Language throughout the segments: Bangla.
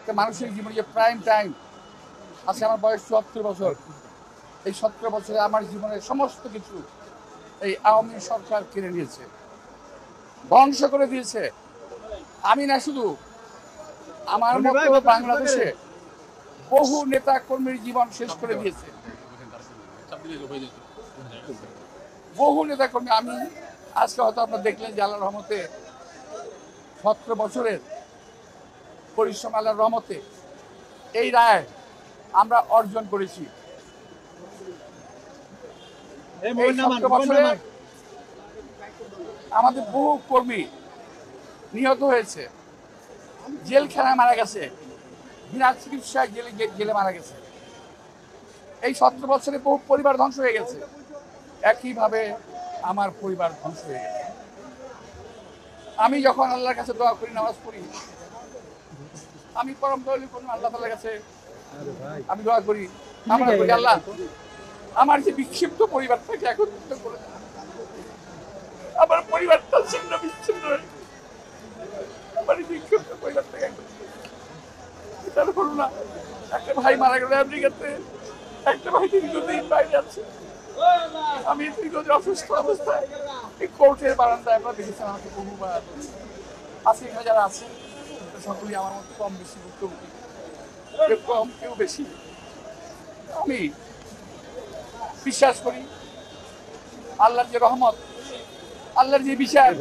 একটা মানুষের জীবনে যে প্রাইম টাইম আছে, আমার বয়স ৭৪ বছর। এই ১৭ বছরে আমার জীবনের সমস্ত কিছু এই আওয়ামী সরকার কেড়ে নিয়েছে, ধ্বংস করে দিয়েছে। আমি না, শুধু আমার মতো বাংলাদেশে বহু নেতা কর্মীর জীবন শেষ করে দিয়েছে, বহু নেতা কর্মী। আমি আজকে হয়তো আপনারা দেখলেন যে আল্লাহর রহমতে ১৭ বছরের পরিশ্রম, আল্লাহর রহমতে এই রায় আমরা অর্জন করেছি। এই ১৭ বছরে আমাদের বহু কর্মী নিহত হয়েছে, জেলখানায় মারা গেছে, বিনা চিকিৎসায় জেলে মারা গেছে। এই ১৭ বছরে বহু পরিবার ধ্বংস হয়ে গেছে, একইভাবে আমার পরিবার ধ্বংস হয়ে গেছে। আমি যখন আল্লাহর কাছে দোয়া করি, নামাজ পড়ি, আমি পরম দয়ালু আল্লাহ তাআলার কাছে আমি দোয়া করি, আমরা করি, আল্লাহ আমার যে বিক্ষিপ্ত পরিবার থেকে একত্রিত করে দেন। আমার পরিবারটা ছিন্ন বিচ্ছিন্ন হয়ে গেছে, আমার বিক্ষিপ্ত পরিবার থেকে এটার করুণা। একটা ভাই মারা গেল আমেরিকাতে, একটা ভাই দীর্ঘদিন বাইরে আছে। আমি দীর্ঘদিন অসুস্থ অবস্থায় এই কোর্টের বারান্দায় আপনারা দেখেছেন আমাকে বহুবার। আজকে এখানে যারা আছে সকলেই আমার মতো কম বেশি ভুক্তভোগী, কেউ কম কেউ বেশি। আমি বিশ্বাস করি আল্লাহর যে রহমত, আল্লাহর যে বিচার,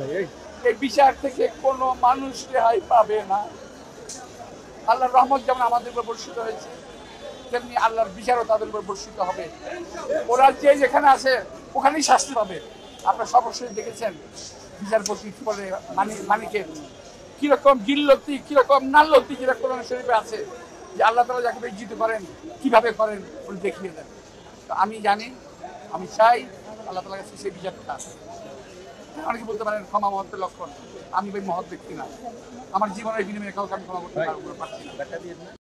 এই বিচার থেকে কোনো মানুষ রেহাই পাবে না। আল্লাহর রহমত যেমন আমাদের উপর বর্ষিত হয়েছে, তেমনি আল্লাহর বিচারও তাদের উপর বর্ষিত হবে। ওরা যে যেখানে আছে ওখানেই শাস্তি পাবে। আপনারা সবসময় দেখেছেন বিচারপতি কি বলে, মানিকের কিরকম গিল্লতি, কিরকম নাল্লতি, যেটা কোরআন শরীফে আছে যে আল্লাহ তাআলা যাকে বেজ্জিত করেন কিভাবে করেন উনি দেখিয়ে দেন। তো আমি জানি, আমি চাই আল্লাহ তাআলার কাছে সেই বিচারটা। অনেকে বলতে পারেন ক্ষমা মহত্বের লক্ষণ, আমি ভাই মহৎ ব্যক্তি না, আমার জীবনের বিনিময়ে কাউকে আমি ক্ষমা করতে পারছি না।